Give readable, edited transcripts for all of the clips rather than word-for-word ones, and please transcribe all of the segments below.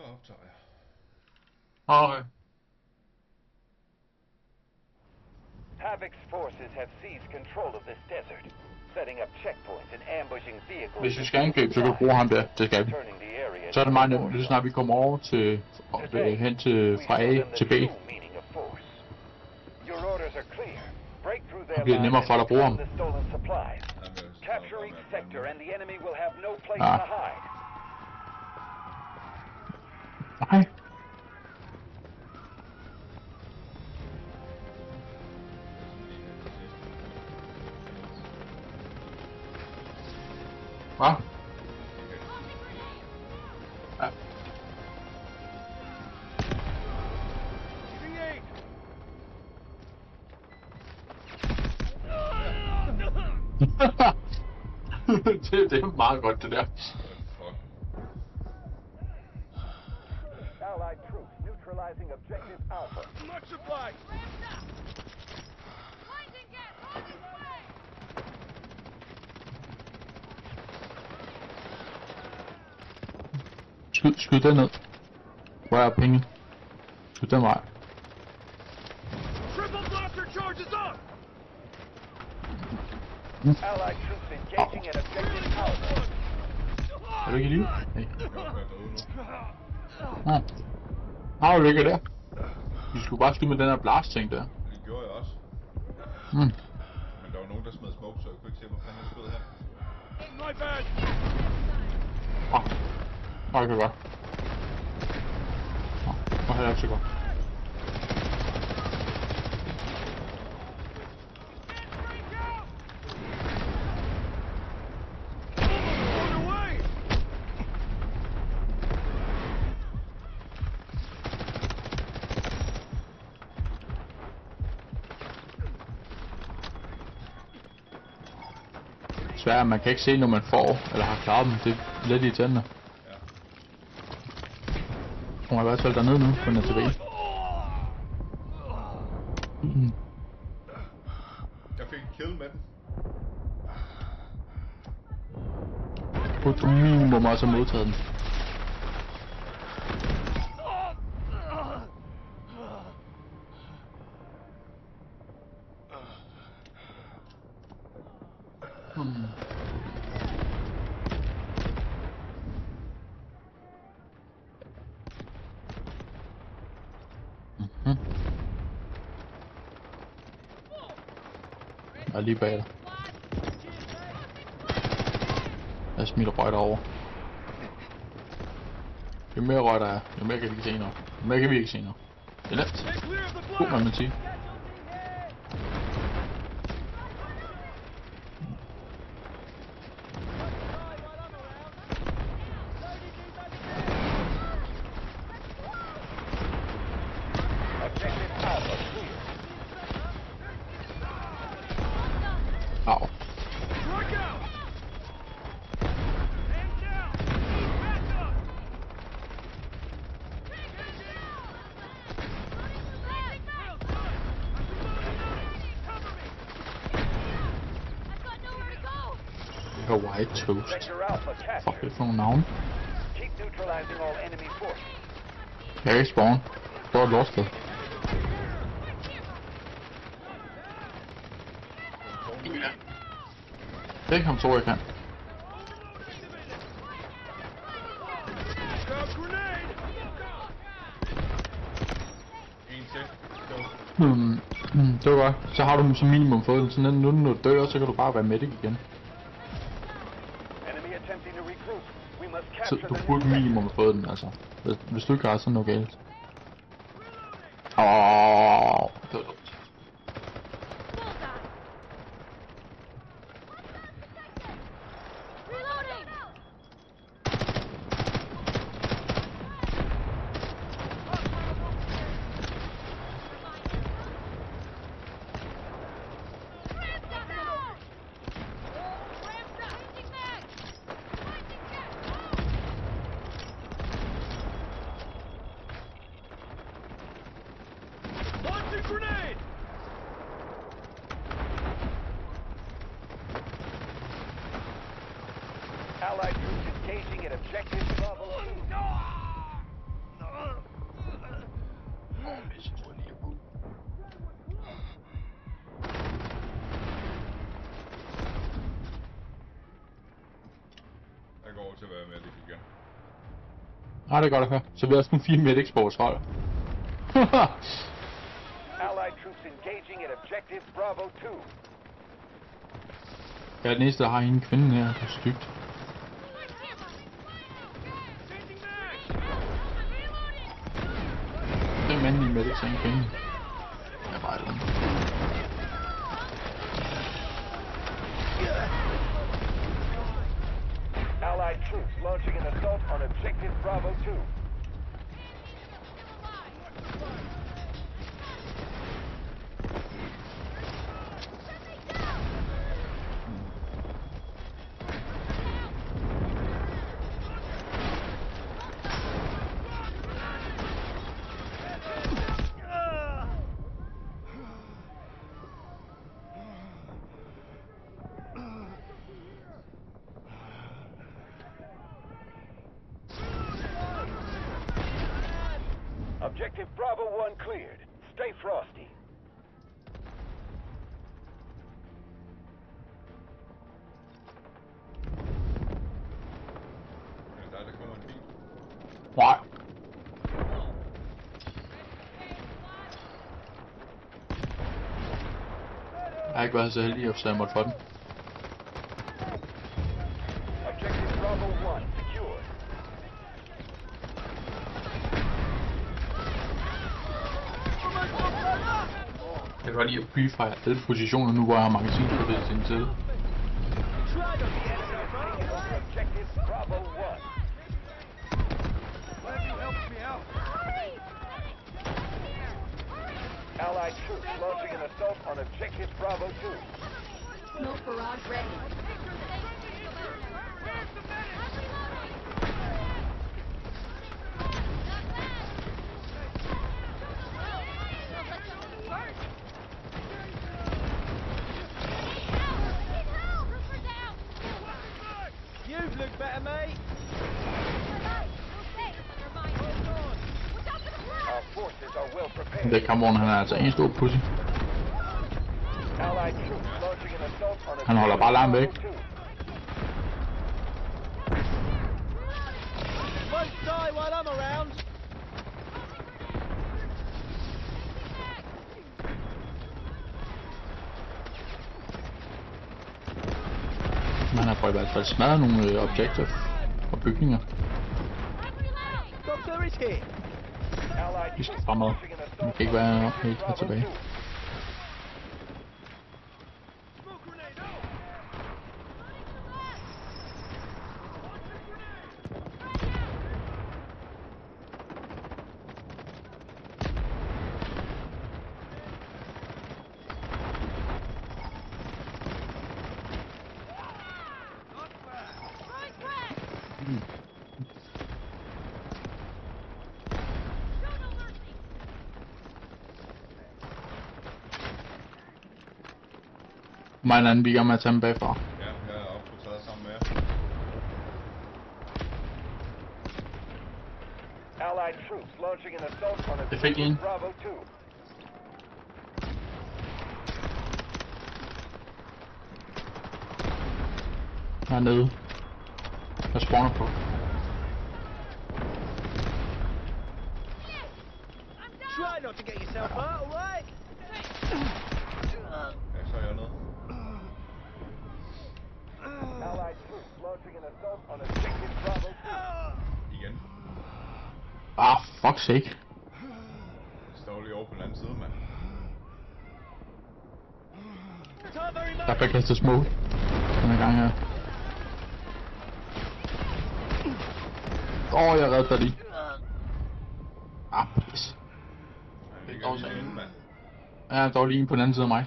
Så optager jeg. Okay. Havoc's forces have seized control of this desert, setting up checkpoints and ambushing vehicles. Hvis vi skal angribe, så kan vi bruge ham der. Det skal vi. Så er det meget nemt, lige snart vi kommer over til hen til fra A til B. Det bliver nemmere for dig at bruge ham. Ja. Nej. Hvad? Ja. det er meget godt det der. Allied troops neutralizing objective Alpha. Much supply. Skyd den ned. Hvor er penge? Skyd den vej. Triple blaster charges up. Allied troops engaging at objective Alpha. Er du ikke i live? Nej. Nej. Har du ligger der? Du skulle bare skyde med den her blast ting der. Det gjorde jeg også. Men der var nogen der smed smoke, så jeg kunne ikke se hvor fanden jeg skød her. Okay godt. Og her er det så godt. Svært, man kan ikke se når man får eller har klaret dem. Det er lidt irriterende. Hun er i hvert fald dernede nu på den TV. Jeg fik en kill med den. Du må også have modtaget den. Jeg er lige bag dig. Jeg smider røg derovre. Jo mere røg der er, jo mere kan vi ikke se noget. Jo mere kan vi ikke se noget. Det er nemt. God, hvad man siger. Au. White toast. Fuck, det er for nogle navne. Jeg kan ikke spawn. Hvor er et lortsted. Det er ikke ham tror jeg kan. Det var godt. Så har du som minimum fået den. Sådan nu når du dør, så kan du bare være medic igen. Så du burde minimum have fået den, altså. Hvis du ikke har sådan noget galt. Det var dumt. Grenade! Allied troops engaging at objective Bravo 2. Jeg går over til at være medic igen. Nej, det er godt at høre. Så vi har sådan 4 medics på vores hold. Allied troops engaging at objective Bravo 2. Jeg er den eneste, der har en kvinde her. Det er stygt. Det er mandlige medics og en kvinde. Jeg er bare et eller andet. Allied troops launching an assault on objective Bravo 2. Objective Bravo 1 cleared. Stay frosty. Er det der kommer en bil? Nej. Jeg har ikke været så heldig at få måtte for den. Objective Bravo 1 secured. Jeg kan godt lide at prefire alle positioner nu, hvor jeg har magasinkapacitet til. Objective Bravo 1. Allied troops launching an assault on objective Bravo 2. Smoke barrage ready. You've looked better, mate. Our forces are well prepared. Det Cameron, han er altså en stor pussy. Allied troops launching an assault on Han holder bare langt væk. Bravo 2. Won't die while I'm around. Man har i hvert fald smadret nogle objekter og bygninger. Doctor is here. Allied Vi skal troops fremad. launching an Vi assault kan ikke on være objective helt her Bravo tilbage. 2. Mig en anden, vi er i gang med at tage dem bagfra. Ja, jeg er også taget sammen med jer. Allied troops launching an assault on Jeg fik en. objective Bravo 2. Hernede. Jeg spawner på. Try not to get yourself hurt, alright? Ja, så er jeg nede. Allied troops launching an assault on objective Bravo 2. Igen. Ah, fuck sake. Jeg står lige over på den anden side, mand. Can't very Der much. bliver kastet smoke. Den her gang her. Jeg redder dig lige. Ah, pis. Han ligger lige derinde, mand. Ja, der var lige en på den anden side af mig.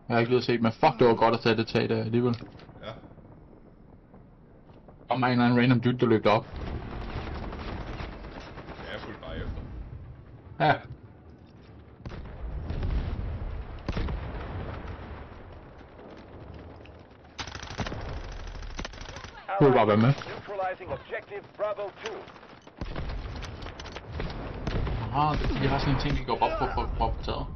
Jeg har ikke lige set, men fuck, det var godt at tage det tag der alligevel. Ja. Og mig en eller anden random dude, der løb op. Jeg er fuldt bare efter. Ja. Du vil bare være med. Neutralizing objective Bravo 2. Ah, det er fordi, jeg har sådan en ting, vi går op på for at komme optaget.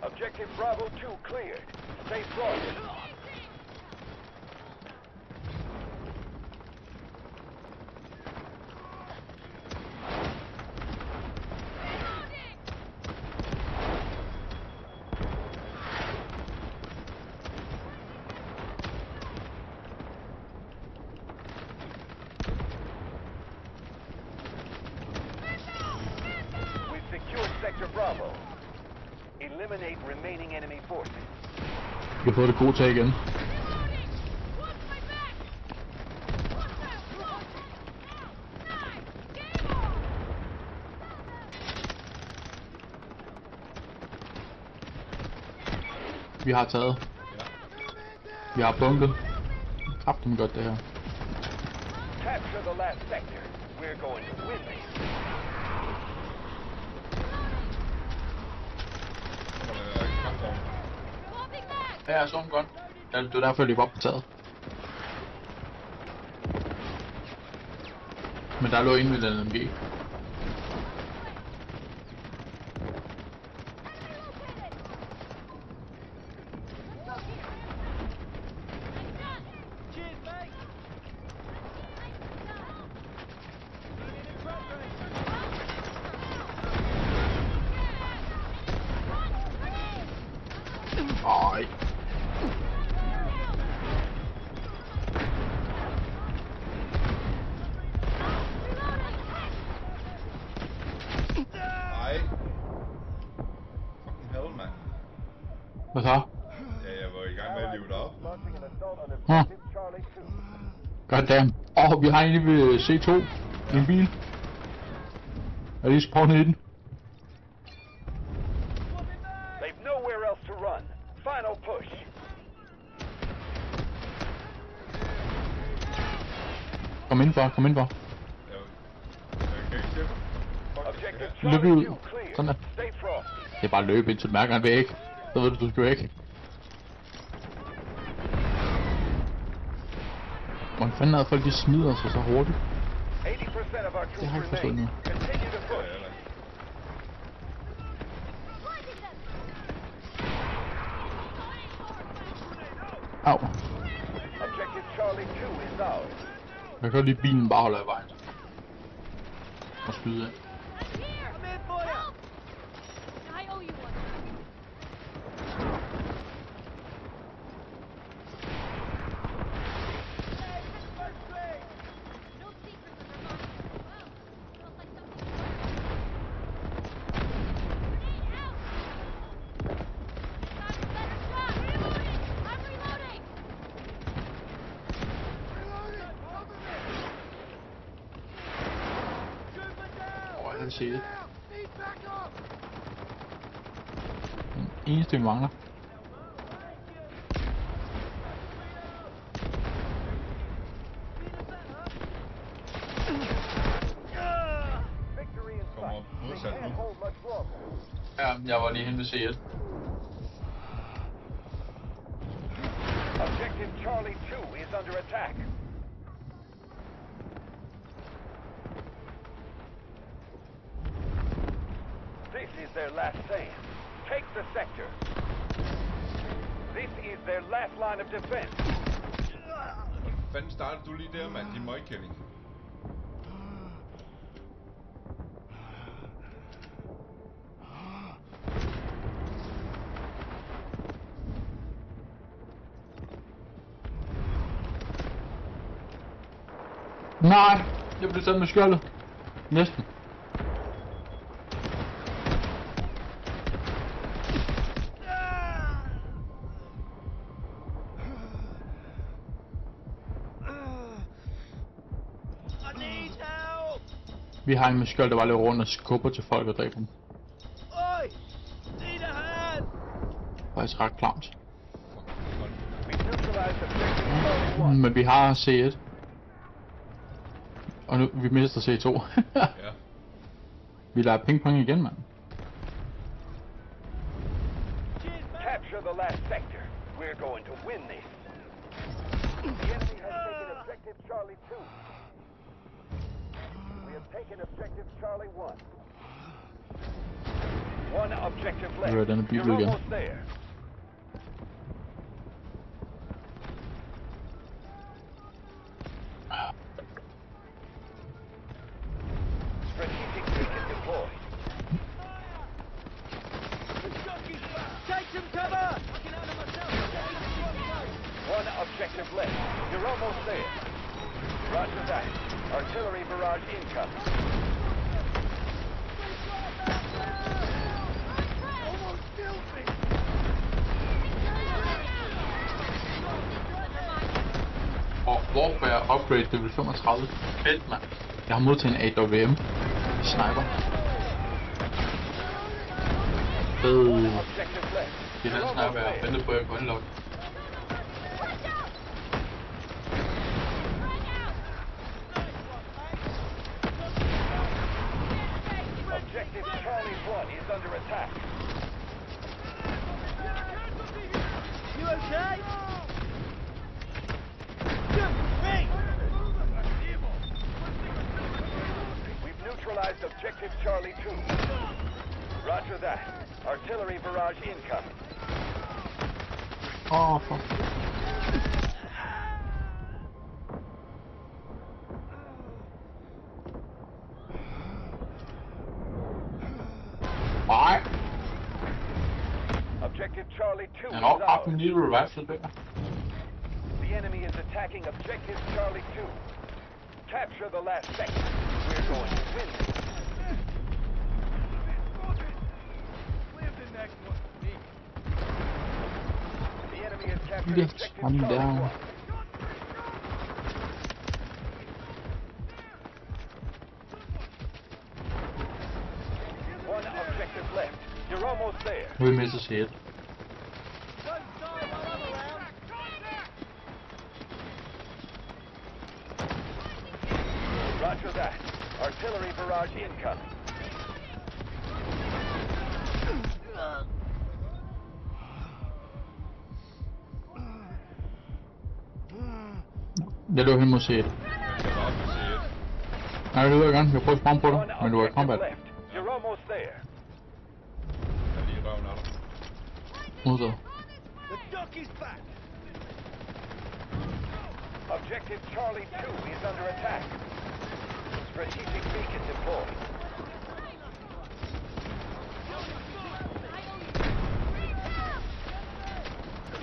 Objective Bravo 2 cleared. Stay frosted. We've secured Sector Bravo. Eliminate remaining enemy forces. Vi har fået det gode tag igen. Vi har taget. Ja. Vi har bunket. Kraftigt godt det her. Capture the last sector. We're going to win this. Kampvogn. Ja, så godt. Ja, det var derfor, jeg løb op på taget. Men der lå inde ved den MG. Cheers, mate. Unit in progress. Ej. Nej. Fucking hell, mand. Hvad så? Ja, jeg var i gang med at live det op. Launching an assault on Huh. objective Charlie 2. Goddamn. Vi har en ved C2 i en bil. Er lige spawnet i den? They've nowhere else to run. Final push. Kom indenfor, kom indenfor. Jeg kan ikke se dem. Objective Løb Charlie ud. 2 clear. Sådan der. Stay frosty. Det er bare at løbe indtil du mærker en væg. Så ved du skal væk. Hvordan fanden er folk, de smider sig så hurtigt? 80% of our Det har jeg troops ikke forstået remain. nu. Continue to Ja, push. eller ikke. Au. Objective Charlie 2 is ours. Jeg kan godt lide bilen bare holder i vejen. Og skyde af. I'm in for you. I owe you one. No secrets of remote. Well, smells like something. Grenade out! Time for better shot. Reloading! I'm reloading! Trooper down. Han siger det. Need backup. Den eneste vi mangler. Victory in Kommer sight. They modsat can't nu. hold much longer. Ja, jeg var lige hen ved C1. Objective Charlie 2 is under attack. This is their last stand. Take the sector. This is their last line of defense. Fanden startede du lige der, mand? Din møgkælling. Nej, jeg blev taget med skjoldet. Næsten. I need help. Vi har en med skjold, der var lidt rundt og skubber til folk og dræber dem. Oi! Need a faktisk ret klamt. We neutralized objective Charlie 1. Men vi har C1. Og nu vi mister C2. Ja. Vi lader pingpong igen, mand. Capture the last sector. We're going to win this. The enemy has taken objective Charlie 2. We have taken objective Charlie 1. One objective left. Nu er denne bibel You're igen. almost there. Strategic beacon deployed. Take some cover! One objective left. You're almost there. Roger that. Artillery barrage incoming. Almost killed me! Og Warfare Upgrade level 35. Fedt, mand. Jeg har modtaget en AWM. Sniper. Fed. Objective left. Det her sniper jeg har ventet på, at jeg kunne unlock. Objective Charlie 1 is under attack. You okay? Shoot me! We've neutralized objective Charlie 2. Roger that. Artillery barrage incoming. Åh, fuck. Nej. Objective Charlie 2 Jeg har is nok haft en ours. lille revival der. The enemy is attacking objective Charlie 2. Capture the last sector. We're going to win this. The enemy has captured Yes, objective I'm Charlie down. 1. One objective left. You're almost there. Nu er vi mistet C1. Don't die while I'm around! Roger that. Artillery barrage incoming. Jeg løber hen mod C1. Jeg skal bare på C1. Nej, det ved jeg gerne. Jeg prøver at spamme på dig, One men du er i objective combat. left. You're almost there. Jeg er lige i røven af dig. Modtaget. The duck is back! Objective Charlie 2 is under attack. Strategic beacon deployed.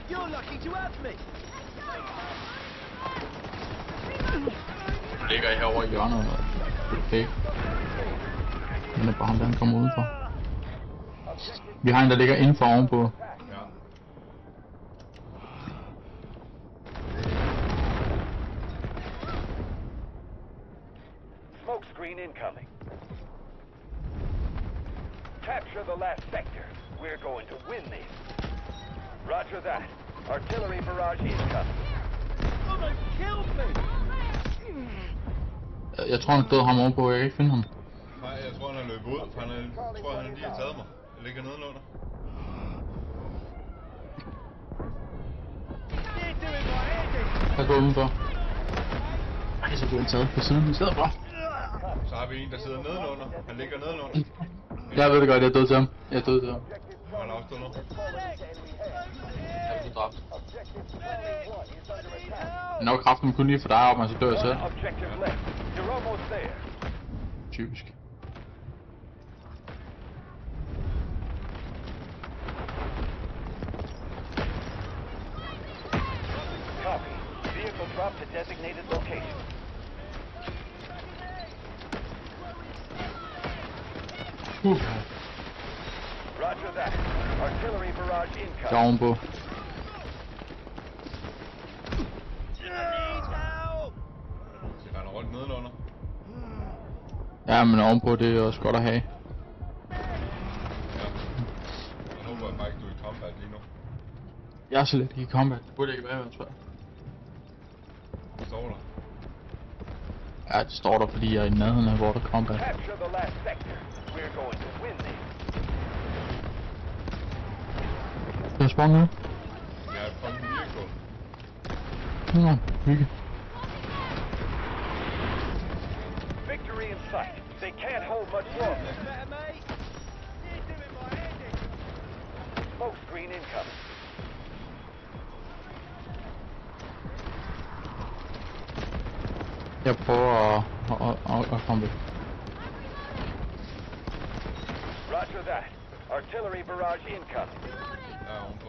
You're lucky to have me! Han ligger herovre i hjørnet. Okay. Den er bare ham, der han kommer udenfor. Vi har en, der ligger indenfor ovenpå. Ja. Smoke screen incoming. Capture the last sector. We're going to win this. Roger that. Artillery barrage incoming. Almost killed me! Jeg tror, han er død ham ovenpå. Jeg kan ikke finde ham. Nej, jeg tror, han er løbet ud, for jeg tror, han lige har taget mig. Jeg ligger nedenunder. You're doing my head in! Pas på udenfor. Ej, så blev han taget på siden i stedet for. Så har vi en, der sidder nedenunder. Han ligger nedenunder. Jeg ved det godt, jeg er død til ham. Jeg er død til ham. Han er også død nu. Jeg er dræbt. Nok kraften kun lige for dig op, men så dør jeg selv. One objective left. You're almost there. Typisk. Copy. Vehicle drop to designated location. Roger that. Artillery barrage Jeg er incoming. ovenpå. Need help! De render rundt nedenunder. Ja, men ovenpå, det er også godt at have. Ja. Jeg håber bare ikke, du er i combat lige nu. Jeg er så lidt i combat, det burde ikke være i hvert fald. Står der. Ja, det står der, fordi jeg er i nærheden af Water Combat. Capture the last sector. We're going to win this. Skal jeg spawn nu? Jeg er fucking vehicle. Nå, hygge. Victory in sight. They can't hold much longer. Better, mate. You're doing my head in. Smoke screen incoming. Jeg prøver at komme væk. Roger that. Artillery barrage incoming. Jeg er ovenpå.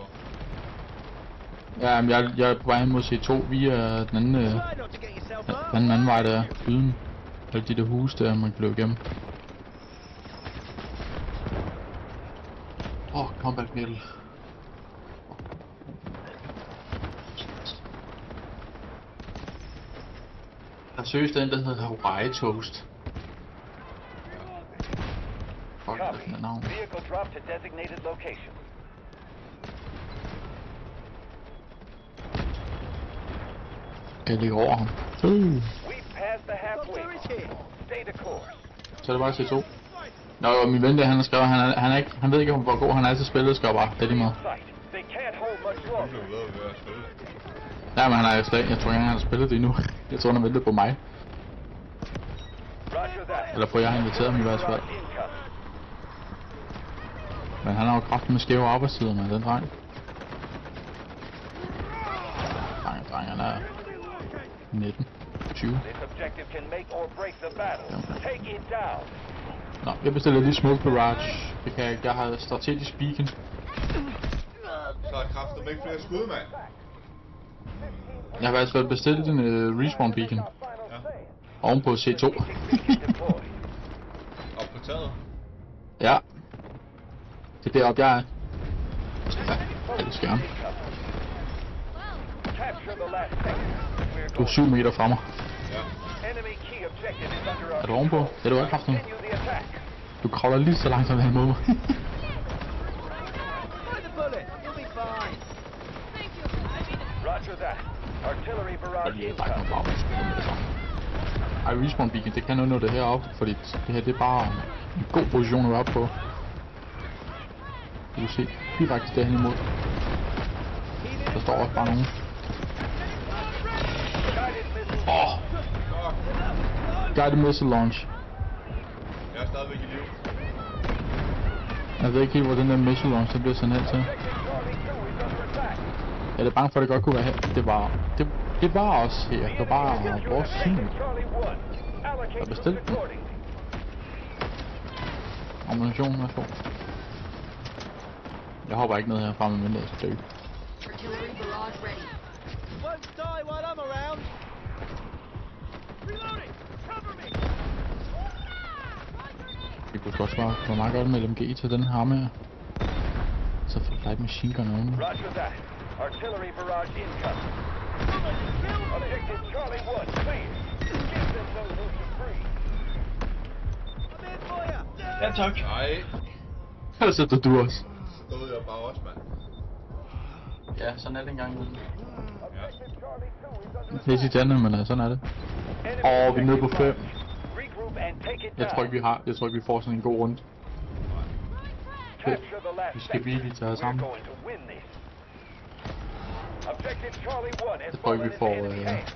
Ja, men jeg er på vej mod C2 via den anden, Try not to get yourself den up. anden vej der, uden alle de der huse der, man kan løbe igennem. Combat middle. Der er seriøst den, der hedder Hawaii Toast. Fuck, det er Copy. sådan et navn. Vehicle drop to designated location. Jeg ligger over ham. We've passed the halfway Doctor is mark. here. Stay the course. Så er det bare C2. Nå, og min ven der, han har skrevet, han ved ikke, hvor god han er til spillet, skal bare. Det er lige meget. Sight. They can't hold much Du longer. blev ved at spille. Nej, men han har slet ikke, jeg tror ikke, han har spillet det endnu. Jeg tror, han har ventet på mig. Roger that. Eller får jeg inviteret ham i hvert fald. Barrage incoming. Men han har jo kraften med skæve arbejdstider med den dreng. Dreng, han er 19, 20. This objective can make or break the battle. Take it down. Nå, jeg bestiller lige Smoke Barrage. Det kan jeg har strategisk beacon. Så er kraften ikke flere skud, mand. Jeg har faktisk bestilt en respawn beacon. Final Ja. say. Oven på C2. Deploy. Op på taget. Ja. Det er deroppe, jeg er. Ja, det skal jeg. Capture the last sector. We're Du er 7 meter fra mig. Ja. Enemy key objective is under our Er du ovenpå? Det er du ikke kraften. Continue the attack. Du kravler lige så langsomt hen mod mig. Bite the bullet. You'll be fine. Thank you. I mean it. Roger that. Artillery barrage Jeg er ikke incoming. noget bare. Ej, respawn beacon, det kan noget, når det er heroppe, fordi det her, det er bare en god position at være oppe på. Du kan se direkte derhen imod. Der står også bare nogen. Guided missile launch. Jeg er stadigvæk i liv. Jeg ved ikke helt, hvor den der missile launch, der bliver sendt hen til. Jeg er bange for, at det godt kunne være her. Det var også her. Det var bare vores syn. Der er bestilt den. Ammunition, værsgo. Jeg hopper ikke ned herfra, med mindre jeg skal dø. Artillery barrage ready. Won't die while I'm around. Reloading. Cover me. Det kunne godt være meget godt med LMG til den her med. Så får jeg machine gun oven. Roger that. Artillery barrage incoming. Objective Charlie 1 clear. Give them those who can breathe. I'm in for you. Ja, tak. Nej. Her sætter du også. Så døde jeg bare også, mand. Ja, sådan er det engang imellem. Ja. Det er irriterende, men sådan er det. Vi er nede på 5. Regroup and take it Jeg tror ikke, down. vi får sådan en god runde. Capture the last Vi skal virkelig tage os We're sammen. going to win this. Objective Charlie 1 has Jeg tror ikke, vi får... enemy hands.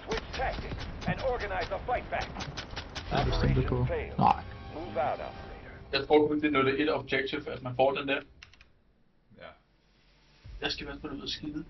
Switch tactics and organize a fight back. Det er bestemt det på. Failed. Nej. Move out, operator. Jeg tror kun, det er et objective, at man får den der. Ja. Jeg skal være på det ud af skide.